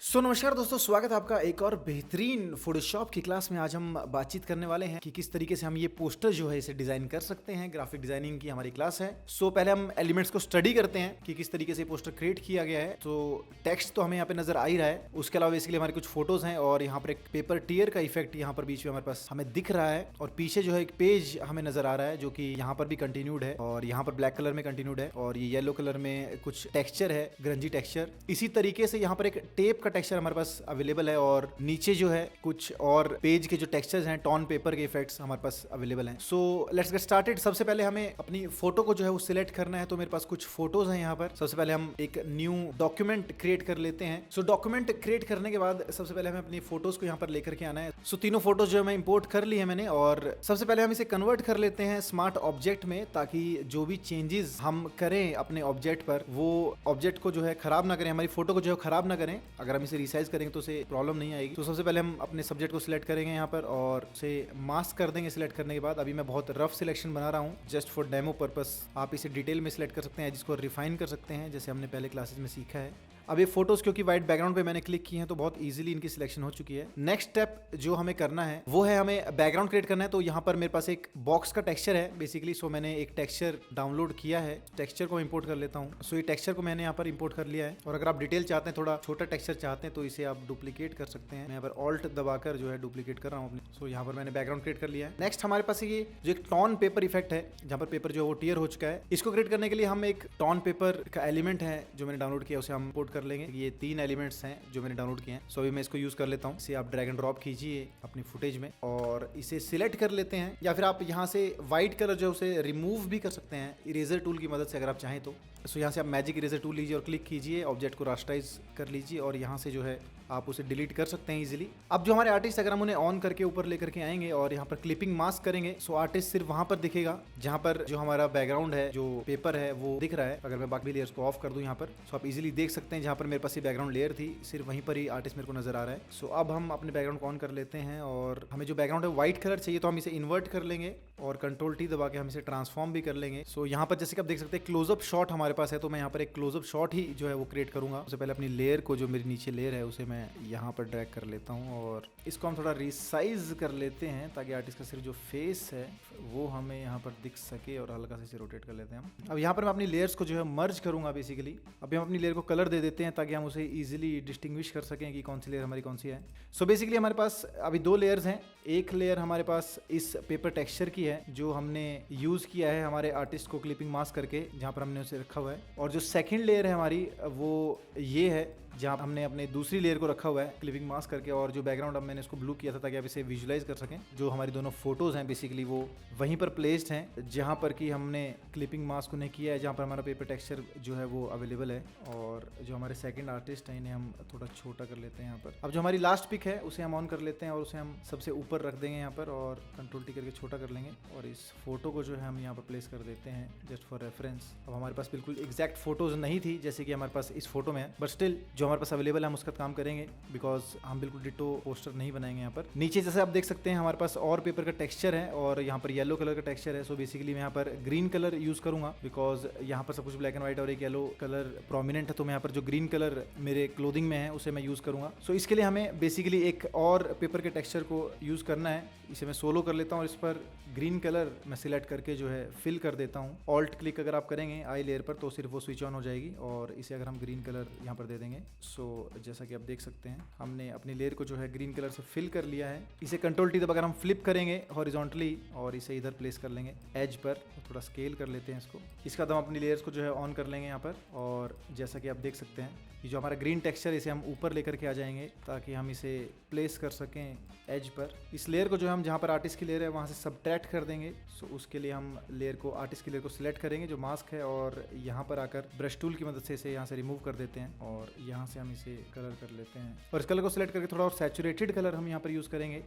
नमस्कार दोस्तों, स्वागत है आपका एक और बेहतरीन फोटोशॉप की क्लास में। आज हम बातचीत करने वाले हैं कि किस तरीके से हम ये पोस्टर जो है इसे डिजाइन कर सकते हैं। ग्राफिक डिजाइनिंग की हमारी क्लास है। पहले हम एलिमेंट्स को स्टडी करते हैं कि किस तरीके से पोस्टर क्रिएट किया गया है। टेक्स्ट तो हमें यहाँ पे नजर आ ही रहा है, उसके अलावा बेसिकली हमारे कुछ फोटोज हैं और यहाँ पर एक पेपर टीयर का इफेक्ट यहाँ पर बीच में हमारे पास हमें दिख रहा है और पीछे जो है एक पेज हमें नजर आ रहा है जो कि यहाँ पर भी कंटिन्यूड है और यहाँ पर ब्लैक कलर में कंटिन्यूड है और ये येलो कलर में कुछ टेक्सचर है, ग्रंजी टेक्सचर। इसी तरीके से यहाँ पर एक टेप का टेक्सचर हमारे पास अवेलेबल है और नीचे जो है कुछ और पेज के जो टेक्सचर्स हैं, टॉन पेपर के इफेक्ट्स हमारे पास अवेलेबल हैं। Let's get started. सबसे पहले हमें अपनी फोटो को जो है वो सिलेक्ट करना है। तो मेरे पास कुछ फोटोज हैं यहाँ पर। सबसे पहले हम एक न्यू डॉक्यूमेंट क्रिएट कर लेते हैं। डॉक्यूमेंट क्रिएट करने के बाद सबसे पहले हमें अपनी फोटोज को यहाँ पर लेकर के आना है। तीनों फोटोज जो है मैं इंपोर्ट कर ली है मैंने और सबसे पहले हम इसे कन्वर्ट कर लेते हैं स्मार्ट ऑब्जेक्ट में, ताकि जो भी चेंजेस हम करें अपने ऑब्जेक्ट पर वो ऑब्जेक्ट को जो है खराब ना करें, हमारी फोटो को जो है खराब ना करें। अगर हम इसे रिसाइज करेंगे तो उसे प्रॉब्लम नहीं आएगी। तो सबसे पहले हम अपने सब्जेक्ट को सिलेक्ट करेंगे यहाँ पर और उसे मास्क कर देंगे। सिलेक्ट करने के बाद अभी मैं बहुत रफ सिलेक्शन बना रहा हूँ जस्ट फॉर डेमो पर्पस। आप इसे डिटेल में सिलेक्ट कर सकते हैं, जिसको रिफाइन कर सकते हैं, जैसे हमने पहले क्लासेस में सीखा है। अब ये फोटोज क्योंकि व्हाइट बैकग्राउंड पे मैंने क्लिक की हैं तो बहुत इजीली इनकी सिलेक्शन हो चुकी है। नेक्स्ट स्टेप जो हमें करना है वो है हमें बैकग्राउंड क्रिएट करना है। तो यहाँ पर मेरे पास एक बॉक्स का टेक्सचर है बेसिकली। मैंने एक टेक्सचर डाउनलोड किया है। टेक्सचर को इंपोर्ट कर लेता हूँ। ये टेक्सचर को मैंने यहाँ पर इंपोर्ट कर लिया है और अगर आप डिटेल चाहते हैं, थोड़ा छोटा टेक्सचर चाहते हैं, तो इसे आप डुप्लीकेट कर सकते हैं। मैं यहाँ पर ऑल्ट दबाकर जो है डुप्लीकेट कर रहा हूँ अपने। यहाँ पर मैंने बैकग्राउंड क्रिएट कर लिया है। नेक्स्ट हमारे पास ये जो एक टॉन पेपर इफेक्ट है, जहाँ पर पेपर जो है वो टियर हो चुका है, इसको क्रिएट करने के लिए हम एक टॉन पेपर का एलिमेंट है जो मैंने डाउनलोड किया, उसे हम इंपोर्ट कर लेंगे। ये 3 एलिमेंट्स हैं जो मैंने डाउनलोड किए हैं। अभी मैं इसको यूज कर लेता हूँ। इसे आप ड्रैग एंड ड्रॉप कीजिए अपनी फुटेज में और इसे सिलेक्ट कर लेते हैं, या फिर आप यहाँ से व्हाइट कलर जो है उसे रिमूव भी कर सकते हैं इरेजर टूल की मदद से अगर आप चाहें तो। यहाँ से आप मैजिक इरेजर टूल लीजिए और क्लिक कीजिए, ऑब्जेक्ट को रास्टराइज कर लीजिए और यहाँ से जो है आप उसे डिलीट कर सकते हैं इजीली। अब जो हमारे आर्टिस्ट, अगर हम उन्हें ऑन करके ऊपर लेकर के आएंगे और यहाँ पर क्लिपिंग मास्क करेंगे, आर्टिस्ट सिर्फ वहां पर दिखेगा जहां पर जो हमारा बैकग्राउंड है, जो पेपर है, वो दिख रहा है। अगर मैं बाकी लेयर्स को ऑफ कर दूं यहाँ पर, आप इजीली देख सकते हैं जहां पर मेरे पास ये बैकग्राउंड लेयर थी, सिर्फ वहीं पर ही आर्टिस्ट मेरे को नजर आ रहा है। अब हम अपने बैकग्राउंड को ऑन कर लेते हैं और हमें जो बैकग्राउंड है व्हाइट कलर चाहिए, तो हम इसे इन्वर्ट कर लेंगे और कंट्रोल टी दबा के हम इसे ट्रांसफॉर्म भी कर लेंगे। यहाँ पर जैसे कि आप देख सकते हैं क्लोजअप शॉट हमारे पास है, तो मैं यहाँ पर एक क्लोजअप शॉट ही जो है वो क्रिएट करूंगा। उससे पहले अपनी लेयर को, जो मेरी नीचे लेयर है, उसे मैं यहाँ पर ड्रैग कर लेता हूँ और इसको हम थोड़ा रिसाइज कर लेते हैं ताकि आर्टिस्ट का सिर्फ जो फेस है वो हमें यहाँ पर दिख सके और हल्का से इसे रोटेट कर लेते हैं हम। अब यहाँ पर मैं अपनी लेयर्स को जो है मर्ज करूंगा बेसिकली। अभी हम अपनी लेयर को कलर दे देते हैं ताकि हम उसे इजीली डिस्टिंग्विश कर सकें कि कौन सी लेयर हमारी कौन सी है। बेसिकली हमारे पास अभी 2 लेयर्स हैं। एक लेयर हमारे पास इस पेपर टेक्सचर की है जो हमने यूज किया है हमारे आर्टिस्ट को क्लिपिंग मास्क करके, जहाँ पर हमने उसे रखा हुआ है, और जो सेकेंड लेयर है हमारी वो ये है जहाँ हमने अपने दूसरी लेयर को रखा हुआ है क्लिपिंग मास्क करके, और जो बैकग्राउंड अब मैंने इसको ब्लू किया था ताकि आप इसे विजुलाइज कर सकें। जो हमारी दोनों फोटोज हैं बेसिकली वो वहीं पर प्लेस्ड हैं जहाँ पर कि हमने क्लिपिंग मास्क उन्हें किया है, जहाँ पर हमारा पेपर टेक्सचर जो है वो अवेलेबल है। और जो हमारे सेकंड आर्टिस्ट हैं इन्हें हम थोड़ा छोटा कर लेते हैं यहाँ पर। अब जो हमारी लास्ट पिक है उसे हम ऑन कर लेते हैं और उसे हम सबसे ऊपर रख देंगे यहाँ पर और कंट्रोल टी करके छोटा कर लेंगे और इस फोटो को जो है हम यहाँ पर प्लेस कर देते हैं जस्ट फॉर रेफरेंस। अब हमारे पास बिल्कुल एग्जैक्ट फोटोज नहीं थी जैसे कि हमारे पास इस फोटो में है, बट स्टिल जो हमारे पास अवेलेबल है हम उसका काम करेंगे बिकॉज हम बिल्कुल डिटो पोस्टर नहीं बनाएंगे यहाँ पर। नीचे जैसे आप देख सकते हैं हमारे पास और पेपर का टेक्सचर है और यहाँ पर येलो कलर का टेक्सचर है। बेसिकली मैं यहाँ पर ग्रीन कलर यूज करूंगा बिकॉज यहाँ पर सब कुछ ब्लैक एंड व्हाइट और एक येलो कलर प्रोमिनेंट है, तो मैं यहाँ पर जो ग्रीन कलर मेरे क्लोथिंग में है उसे मैं यूज करूंगा। इसके लिए हमें बेसिकली एक और पेपर के टेक्सचर को यूज करना है। इसे मैं सोलो कर लेता हूँ और इस पर ग्रीन कलर मैं सिलेक्ट करके जो है फिल कर देता हूँ। ऑल्ट क्लिक अगर आप करेंगे आई लेयर पर तो सिर्फ वो स्विच ऑन हो जाएगी और इसे अगर हम ग्रीन कलर यहाँ पर दे देंगे। जैसा कि आप देख सकते हैं हमने अपनी लेयर को जो है ग्रीन कलर से फिल कर लिया है। इसे कंट्रोल टी दबाकर हम फ्लिप करेंगे हॉरिजॉन्टली और इसे इधर प्लेस कर लेंगे एज पर, थोड़ा स्केल कर लेते हैं इसको। इसका हम अपनी लेयर्स को जो है ऑन कर लेंगे यहाँ पर और जैसा कि आप देख सकते हैं ये जो हमारा ग्रीन टेक्सचर इसे हम ऊपर लेकर के आ जाएंगे ताकि हम इसे प्लेस कर सकें एज पर। इस लेयर को जो हम जहाँ पर आर्टिस्ट की लेयर है वहाँ से सबट्रैक्ट कर देंगे। उसके लिए हम लेयर को, आर्टिस्ट की लेयर को सिलेक्ट करेंगे जो मास्क है और यहाँ पर आकर ब्रश टूल की मदद से इसे यहाँ से रिमूव कर देते हैं और यहाँ से हम इसे कलर कर लेते हैं और इस कलर को सिलेक्ट करके थोड़ा और सैचुरेटेड कलर हम यहाँ पर यूज करेंगे।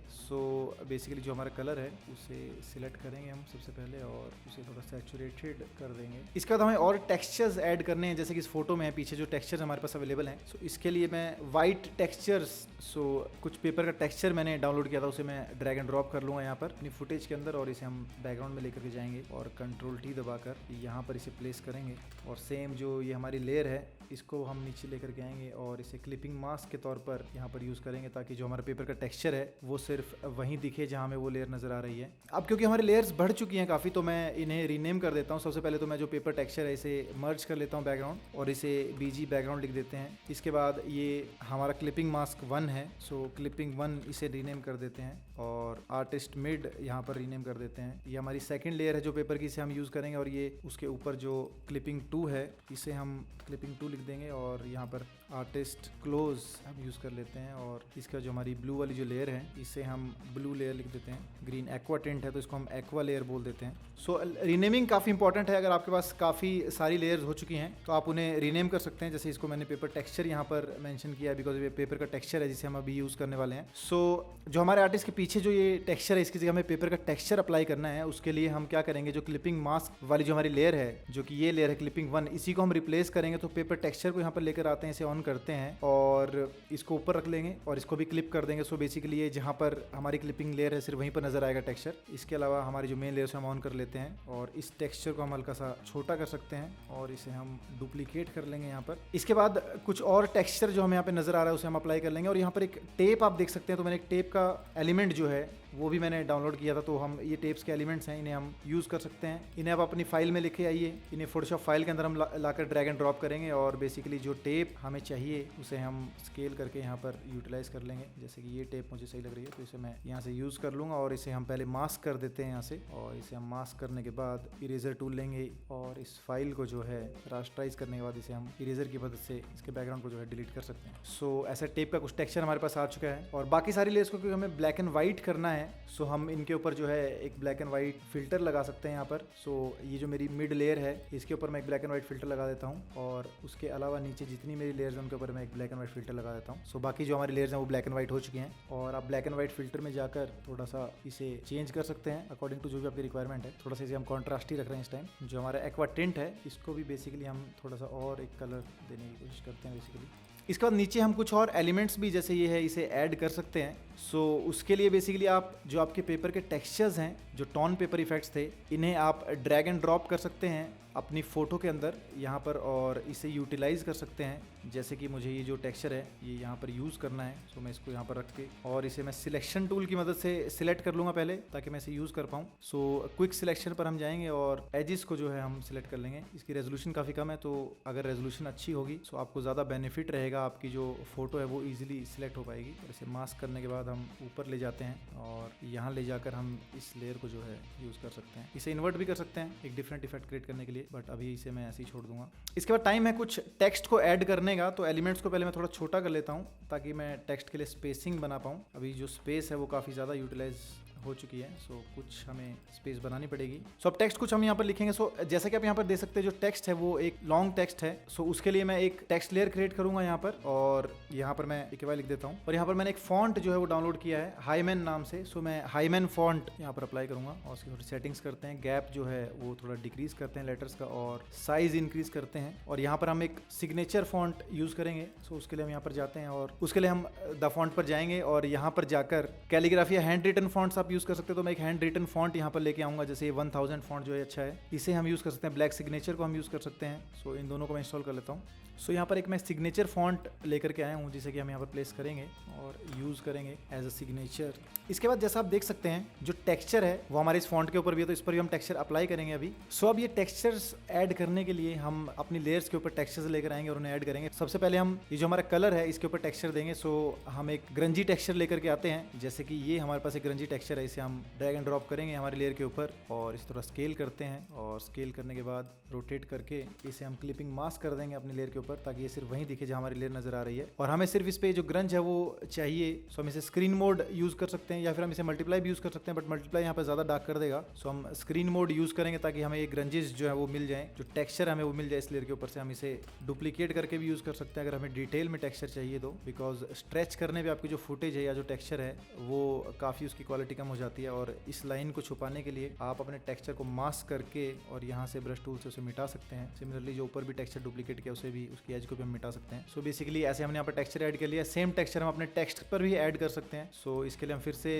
बेसिकली जो हमारा कलर है उसे सिलेक्ट करेंगे हम सबसे पहले और उसे थोड़ा सैचुरेटेड कर देंगे। इसके बाद हमें और टेक्सचर्स ऐड करने हैं, जैसे कि इस फोटो में है पीछे जो टेक्सचर्स हमारे पास अवेलेबल हैं। इसके लिए मैं वाइट टेक्सचर्स सो कुछ पेपर का टेक्सचर मैंने डाउनलोड किया था, उसे मैं ड्रैग एंड ड्रॉप कर लूँगा यहाँ पर अपनी फुटेज के अंदर, और इसे हम बैकग्राउंड में लेकर के जाएंगे और Ctrl+T दबाकर यहाँ पर इसे प्लेस करेंगे। और सेम जो ये हमारी लेयर है इसको हम नीचे लेकर के आएंगे और इसे क्लिपिंग मास्क के तौर पर यहाँ पर यूज़ करेंगे, ताकि जो हमारा पेपर का टेक्सचर है वो सिर्फ वहीं दिखे जहाँ हमें वो लेयर नज़र आ रही है। अब क्योंकि हमारी लेयर्स बढ़ चुकी हैं काफ़ी, तो मैं इन्हें रीनेम कर देता हूँ। सबसे पहले तो मैं जो पेपर टेक्सचर है इसे मर्ज कर लेता हूँ बैकग्राउंड, और इसे BG बैकग्राउंड लिख देते हैं। इसके बाद ये हमारा क्लिपिंग मास्क 1 है, सो क्लिपिंग 1 इसे रीनेम कर देते हैं, और आर्टिस्ट मिड यहाँ पर रीनेम कर देते हैं। ये हमारी सेकंड लेयर है जो पेपर की, इसे हम यूज़ करेंगे, और ये उसके ऊपर जो क्लिपिंग 2 है इसे हम क्लिपिंग 2 लिख देंगे, और यहाँ पर आर्टिस्ट क्लोज हम यूज़ कर लेते हैं। और इसका जो हमारी ब्लू वाली जो लेयर है इसे हम ब्लू लेयर लिख देते हैं। ग्रीन एक्वा टिंट है तो इसको हम एक्वा लेयर बोल देते हैं। सो रीनेमिंग काफ़ी इंपॉर्टेंट है। अगर आपके पास काफ़ी सारी लेयर्स हो चुकी हैं तो आप उन्हें रीनेम कर सकते हैं। जैसे इसको मैंने पेपर टेक्सचर यहाँ पर मेंशन किया है, बिकॉज ये पेपर का टेक्सचर है जिसे हम अभी यूज़ करने वाले हैं। सो जो हमारे आर्टिस्ट के पीछे जो ये टेक्सचर है इसकी जगह हमें पेपर का टेक्सचर अप्लाई करना है। उसके लिए हम क्या करेंगे, जो क्लिपिंग मास्क वाली जो हमारी लेयर है, जो कि ये लेयर है क्लिपिंग 1, इसी को हम रिप्लेस करेंगे। तो पेपर टेक्सचर को यहाँ पर लेकर आते हैं, इसे ऑन करते हैं और इसको ऊपर रख लेंगे और इसको भी क्लिप कर देंगे। सो बेसिकली ये जहाँ पर हमारी क्लिपिंग लेयर है सिर्फ वहीं पर नजर आएगा टेक्सचर। इसके अलावा हमारी जो मेन लेयर से हम ऑन कर लेते हैं और इस टेक्सचर को हम हल्का सा छोटा कर सकते हैं और इसे हम डुप्लीकेट कर लेंगे यहाँ पर। इसके बाद कुछ और टेक्सचर जो हमें यहाँ पे नजर आ रहा है उसे हम अप्लाई कर लेंगे। और यहाँ पर एक टेप आप देख सकते हैं, तो मैंने एक टेप का एलिमेंट जो है वो भी मैंने डाउनलोड किया था। तो हम ये टेप्स के एलिमेंट्स हैं, इन्हें हम यूज़ कर सकते हैं। इन्हें आप अपनी फाइल में लिखे आइए, इन्हें फोटोशॉप फाइल के अंदर हम लाकर ड्रैग एंड ड्रॉप करेंगे और बेसिकली जो टेप हमें चाहिए उसे हम स्केल करके यहाँ पर यूटिलाइज कर लेंगे। जैसे कि ये टेप मुझे सही लग रही है तो इसे मैं यहाँ से यूज़ कर लूँगा और इसे हम पहले मास्क कर देते हैं यहाँ से। और इसे हम मास्क करने के बाद इरेजर टूल लेंगे और इस फाइल को जो है रास्टराइज करने के बाद इसे हम इरेजर की मदद से इसके बैकग्राउंड को जो है डिलीट कर सकते हैं। सो ऐसा टेप का कुछ टेक्सचर हमारे पास आ चुका है। और बाकी सारी लेयर्स को क्योंकि हमें ब्लैक एंड व्हाइट करना है, सो हम इनके ऊपर जो है एक ब्लैक एंड व्हाइट फिल्टर लगा सकते हैं यहाँ पर। सो ये जो मेरी मिड लेयर है इसके ऊपर मैं एक ब्लैक एंड व्हाइट फिल्टर लगा देता हूँ, और उसके अलावा नीचे जितनी मेरी लेयर्स हैं उनके ऊपर मैं एक ब्लैक एंड व्हाइट फिल्टर लगा देता हूँ। सो बाकी जो हमारी लेयर्स हैं वो ब्लैक एंड व्हाइट हो चुकी हैं, और आप ब्लैक एंड व्हाइट फिल्टर में जाकर थोड़ा सा इसे चेंज कर सकते हैं अकॉर्डिंग टू जो भी आपकी रिक्वायरमेंट है। थोड़ा सा इसे हम कॉन्ट्रास्ट ही रख रहे हैं इस टाइम। जो हमारा एक्वा टिंट है इसको भी बेसिकली हम थोड़ा सा और एक कलर देने की कोशिश करते हैं बेसिकली। इसके बाद नीचे हम कुछ और एलिमेंट्स भी जैसे ये है इसे ऐड कर सकते हैं। सो उसके लिए बेसिकली आप जो आपके पेपर के टेक्सचर्स हैं, जो टोन पेपर इफेक्ट्स थे, इन्हें आप ड्रैग एंड ड्रॉप कर सकते हैं अपनी फ़ोटो के अंदर यहाँ पर और इसे यूटिलाइज़ कर सकते हैं। जैसे कि मुझे ये जो टेक्सचर है ये यहाँ पर यूज़ करना है, सो मैं इसको यहाँ पर रख के और इसे मैं सिलेक्शन टूल की मदद से सिलेक्ट कर लूँगा पहले, ताकि मैं इसे यूज़ कर पाऊँ। सो क्विक सिलेक्शन पर हम जाएंगे और एजिस को जो है हम सिलेक्ट कर लेंगे। इसकी रेजोल्यूशन काफ़ी कम है, तो अगर रेजोल्यूशन अच्छी होगी सो आपको ज़्यादा बेनिफिट रहेगा, आपकी जो फ़ोटो है वो ईजिली सिलेक्ट हो पाएगी। और इसे मास्क करने के बाद हम ऊपर ले जाते हैं और यहाँ ले जाकर हम इस लेयर को जो है यूज़ कर सकते हैं। इसे इन्वर्ट भी कर सकते हैं एक डिफरेंट इफेक्ट क्रिएट करने के लिए, बट अभी इसे मैं ऐसे ही छोड़ दूंगा। इसके बाद टाइम है कुछ टेक्स्ट को ऐड करने का, तो एलिमेंट्स को पहले मैं थोड़ा छोटा कर लेता हूँ ताकि मैं टेक्स्ट के लिए स्पेसिंग बना पाऊँ। अभी जो स्पेस है वो काफ़ी ज़्यादा यूटिलाइज हो चुकी है, सो कुछ हमें स्पेस बनानी पड़ेगी। सो अब टेक्स्ट कुछ हम यहाँ पर लिखेंगे। सो जैसा कि आप यहाँ पर देख सकते हैं जो टेक्स्ट है वो एक लॉन्ग टेक्स्ट है। सो उसके लिए मैं एक टेक्स्ट लेयर क्रिएट करूंगा यहाँ पर, और यहाँ पर मैं एक बार लिख देता हूँ। और यहाँ पर मैंने एक फॉन्ट जो है वो डाउनलोड किया है हाईमैन नाम से। सो मैं हाईमैन फॉन्ट यहाँ पर अप्लाई करूंगा और उसकी थोड़ी सेटिंग्स करते हैं। गैप जो है वो थोड़ा डिक्रीज करते हैं लेटर्स का, और साइज इंक्रीज करते हैं। और यहाँ पर हम एक सिग्नेचर फॉन्ट यूज करेंगे। सो उसके लिए हम यहाँ पर जाते हैं और उसके लिए हम द फॉन्ट पर जाएंगे और यहाँ पर जाकर कैलीग्राफी या हैंड रिटन फॉन्ट्स आप यूज कर सकते हो। तो मैं एक हैंड रिटन फॉन्ट यहाँ पर लेके आऊंगा, जैसे 1000 फॉन्ट जो है अच्छा है, इसे हम यूज कर सकते हैं। ब्लैक सिग्नेचर को हम यूज कर सकते हैं। सो इन दोनों को मैं इंस्टॉल कर लेता हूँ। सो यहाँ पर एक मैं सिग्नेचर फॉन्ट लेकर के आया हूँ, जिसे कि हम यहाँ पर प्लेस करेंगे और यूज करेंगे एज अ सिग्नेचर। इसके बाद जैसा आप देख सकते हैं जो टेक्सचर है वो हमारे इस फॉन्ट के ऊपर भी है, तो इस पर भी हम टेक्सचर अप्लाई करेंगे अभी। सो अब ये टेक्सचर्स ऐड करने के लिए हम अपनी लेयर्स के ऊपर टेक्सचर्स लेकर आएंगे और उन्हें ऐड करेंगे। सबसे पहले हम ये जो हमारा कलर है इसके ऊपर टेक्सचर देंगे। सो हम एक ग्रंजी टेक्सचर लेकर के आते हैं, जैसे कि ये हमारे पास एक ग्रंजी टेक्सचर है, इसे हम ड्रैग एंड ड्रॉप करेंगे हमारी लेयर के ऊपर और इस तरह स्केल करते हैं। और स्केल करने के बाद रोटेट करके इसे हम क्लिपिंग मास्क कर देंगे अपनी लेयर के ऊपर, ताकि ये सिर्फ वहीं दिखे जहाँ हमारी लेयर नजर आ रही है। और हमें सिर्फ इस पे जो ग्रंज है वो चाहिए, सो हम इसे स्क्रीन मोड यूज कर सकते हैं या फिर हम इसे मल्टीप्लाई भी यूज कर सकते हैं, बट मल्टीप्लाई यहाँ पे ज्यादा डार्क कर देगा। सो हम स्क्रीन मोड यूज करेंगे ताकि हमें ये ग्रंजेस जो है वो मिल जाए, जो टेक्सचर हमें वो मिल जाए इस लेयर के ऊपर से। हम इसे डुप्लीकेट करके भी यूज कर सकते हैं अगर हमें डिटेल में टेक्सचर चाहिए तो, बिकॉज स्ट्रेच करने पे आपकी जो फुटेज है या जो टेक्सचर है वो काफी उसकी क्वालिटी कम हो जाती है। और इस लाइन को छुपाने के लिए आप अपने टेक्सचर को मास्क करके और यहाँ से ब्रश टूल से उसे मिटा सकते हैं। सिमिलरली जो ऊपर भी टेक्सचर डुप्लीकेट किया उसे भी उसकी एज को भी हम मिटा सकते हैं। सो बेसिकली ऐसे हमने यहाँ पर टेक्सचर ऐड कर लिया। सेम टेक्सचर हम अपने टेक्स्ट पर भी ऐड कर सकते हैं। सो इसके लिए हम फिर से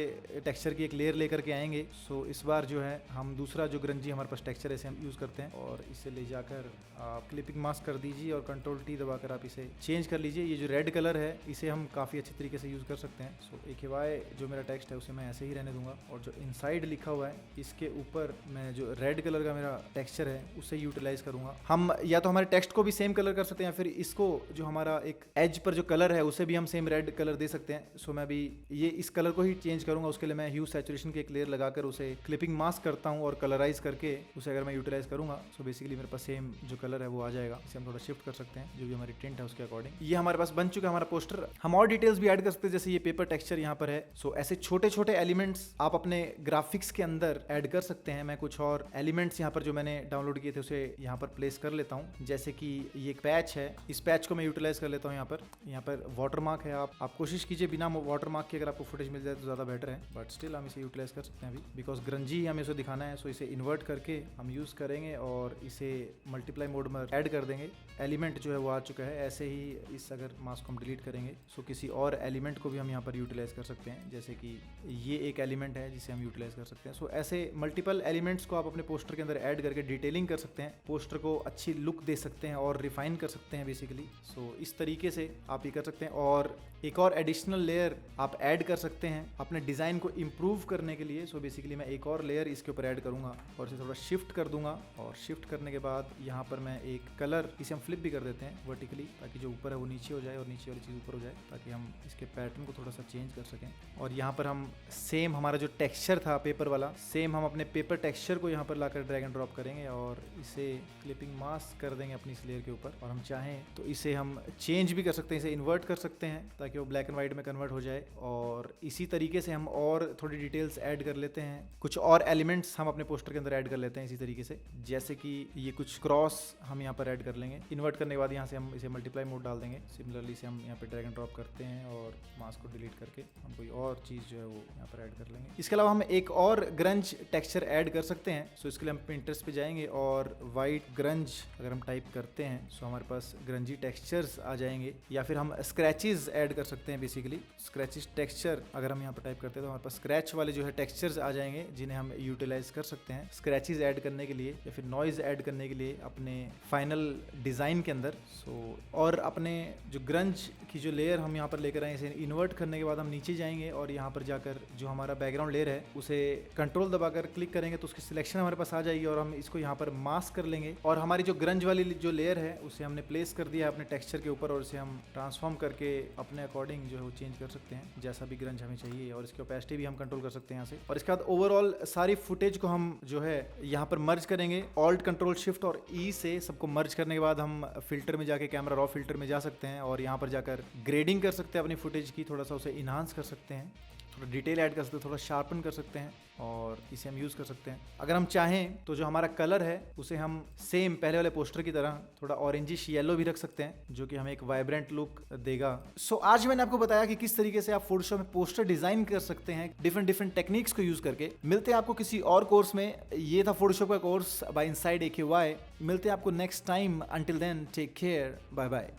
टेक्सचर की एक लेयर लेकर के आएंगे। सो इस बार जो है हम दूसरा जो ग्रंजी हमारे पास टेक्सचर ऐसे हम यूज़ करते हैं और इसे ले जाकर आप क्लिपिंग मास्क कर दीजिए और Ctrl+T दबाकर आप इसे चेंज कर लीजिए। ये जो रेड कलर है इसे हम काफ़ी अच्छी तरीके से यूज़ कर सकते हैं। सो AKY जो मेरा टेक्स्ट है उसे मैं ऐसे ही रहने दूंगा और जो इनसाइड लिखा हुआ है इसके ऊपर मैं जो रेड कलर का मेरा टेक्सचर है उसे यूटिलाइज करूंगा। हम या तो हमारे टेक्स्ट को भी सेम कलर कर सकते हैं या फिर इसको जो हमारा एक एज पर जो कलर है उसे भी हम सेम रेड कलर दे सकते हैं। सो मैं भी ये इस कलर को ही चेंज करूंगा। उसके लिए मैं ह्यू सैचुरेशन की एक लेयर लगाकर उसे क्लिपिंग मास्क करता हूँ और कलराइज करके उसे अगर मैं यूटिलाइज करूंगा सो बेसिकली मेरे पास सेम जो कलर है वो आ जाएगा। इसे हम थोड़ा शिफ्ट कर सकते हैं जो भी हमारी टिंट है उसके अकॉर्डिंग। ये हमारे पास बन चुका है हमारा पोस्टर। हम और डिटेल्स भी ऐड कर सकते हैं जैसे ये पेपर टेक्सचर यहाँ पर है। सो ऐसे छोटे छोटे एलिमेंट्स आप अपने ग्राफिक्स के अंदर ऐड कर सकते हैं। मैं कुछ और एलिमेंट्स यहाँ पर जो मैंने डाउनलोड किए थे उसे यहाँ पर प्लेस कर लेता हूँ। जैसे कि ये एक पैच है, इस पैच को मैं यूटिलाइज कर लेता हूँ। यहाँ पर वाटरमार्क है। आप कोशिश कीजिए बिना वाटरमार्क के अगर आपको फुटेज मिल जाए तो ज़्यादा बेटर है, बट स्टिल हम इसे यूटिलाइज कर सकते हैं अभी बिकॉज ग्रंजी हमें इसे दिखाना है। सो इसे इन्वर्ट करके हम यूज़ करेंगे और इसे मल्टीप्लाई मोड में ऐड कर देंगे। एलिमेंट जो है वो आ चुका है। ऐसे ही इस अगर मास्क को हम डिलीट करेंगे सो किसी और एलिमेंट को भी हम यहाँ पर यूटिलाइज कर सकते हैं। जैसे कि ये एक एलिमेंट है जिसे हम यूटिलाइज कर सकते हैं। सो ऐसे मल्टीपल एलिमेंट्स को आप अपने पोस्टर के अंदर ऐड करके डिटेलिंग कर सकते हैं, पोस्टर को अच्छी लुक दे सकते हैं और रिफाइन कर सकते हैं बेसिकली। सो इस तरीके से आप ये कर सकते हैं और एक और एडिशनल लेयर आप ऐड कर सकते हैं अपने डिज़ाइन को इम्प्रूव करने के लिए। सो बेसिकली मैं एक और लेयर इसके ऊपर ऐड करूँगा और इसे थोड़ा शिफ्ट कर दूंगा और शिफ्ट करने के बाद यहाँ पर मैं एक कलर इसे हम फ्लिप भी कर देते हैं वर्टिकली ताकि जो ऊपर है वो नीचे हो जाए और नीचे वाली चीज़ ऊपर हो जाए ताकि हम इसके पैटर्न को थोड़ा सा चेंज कर सकें। और यहाँ पर हम सेम हमारा जो टेक्सचर था पेपर वाला सेम हम अपने पेपर टेक्सचर को यहाँ पर लाकर ड्रैग एंड ड्रॉप करेंगे और इसे क्लिपिंग मास्क कर देंगे अपनी इस लेयर के ऊपर। और हम चाहें तो इसे हम चेंज भी कर सकते हैं, इसे इन्वर्ट कर सकते हैं ताकि वो ब्लैक एंड व्हाइट में कन्वर्ट हो जाए। और इसी तरीके से हम और थोड़ी डिटेल्स ऐड कर लेते हैं, कुछ और एलिमेंट्स हम अपने पोस्टर के अंदर ऐड कर लेते हैं इसी तरीके से। जैसे कि ये कुछ क्रॉस हम यहाँ पर ऐड कर लेंगे। इन्वर्ट करने के बाद यहाँ से हम इसे मल्टीप्लाई मोड डाल देंगे। सिमिलरली से हम यहाँ पे ड्रैग एंड ड्रॉप करते हैं और मास्क को डिलीट करके हम कोई और चीज़ जो है वो यहाँ पर ऐड कर लेंगे। इसके अलावा हम एक और ग्रंज टेक्सचर ऐड कर सकते हैं। सो इसके लिए हम पिंटरेस्ट पे जाएंगे और वाइट ग्रंज अगर हम टाइप करते हैं सो हमारे पास ग्रंजी टेक्सचर्स आ जाएंगे। या फिर हम स्क्रैचेस ऐड कर सकते हैं बेसिकली। स्क्रैचेस टेक्सचर अगर हम यहाँ पर टाइप करते हैं तो हमारे पास स्क्रैच वाले जो है टेक्सचर्स आ जाएंगे जिन्हें हम यूटिलाइज कर सकते हैं स्क्रैचेस ऐड करने के लिए या फिर नॉइज ऐड करने के लिए अपने फाइनल डिज़ाइन के अंदर। सो और अपने जो ग्रंज की जो लेयर हम यहाँ पर लेकर आए इसे इन्वर्ट करने के बाद हम नीचे जाएंगे और यहाँ पर जाकर जो हमारा बैकग्राउंड लेयर है उसे कंट्रोल दबाकर क्लिक करेंगे तो उसकी सिलेक्शन हमारे पास आ जाएगी और हम इसको यहाँ पर मास्क कर लेंगे। और हमारी जो ग्रंज वाली जो लेयर है उसे हमने प्लेस कर दिया है अपने टेक्सचर के ऊपर और इसे हम ट्रांसफॉर्म करके अपने अकॉर्डिंग जो है वो चेंज कर सकते हैं जैसा भी ग्रंज हमें चाहिए। और इसकी ओपेसिटी भी हम कंट्रोल कर सकते हैं यहाँ से। और इसके बाद ओवरऑल सारी फुटेज को हम जो है यहाँ पर मर्ज करेंगे। ऑल्ट कंट्रोल शिफ्ट और ई से सबको मर्ज करने के बाद हम फिल्टर में जाके कैमरा रॉ फिल्टर में जा सकते हैं और यहाँ पर जाकर ग्रेडिंग कर सकते हैं अपनी फुटेज की, थोड़ा सा उसे इन्हांस कर सकते हैं, थोड़ा डिटेल ऐड कर सकते हैं, थोड़ा शार्पन कर सकते हैं और इसे हम यूज़ कर सकते हैं। अगर हम चाहें तो जो हमारा कलर है उसे हम सेम पहले वाले पोस्टर की तरह थोड़ा ऑरेंजिश येलो भी रख सकते हैं जो कि हमें एक वाइब्रेंट लुक देगा। सो आज मैंने आपको बताया कि किस तरीके से आप फोटोशॉप में पोस्टर डिजाइन कर सकते हैं डिफरेंट टेक्निक्स को यूज़ करके। मिलते हैं आपको किसी और कोर्स में। ये था फोटोशॉप का कोर्स बाय इनसाइड AKY। मिलते हैं आपको next time. Until then take care, bye bye.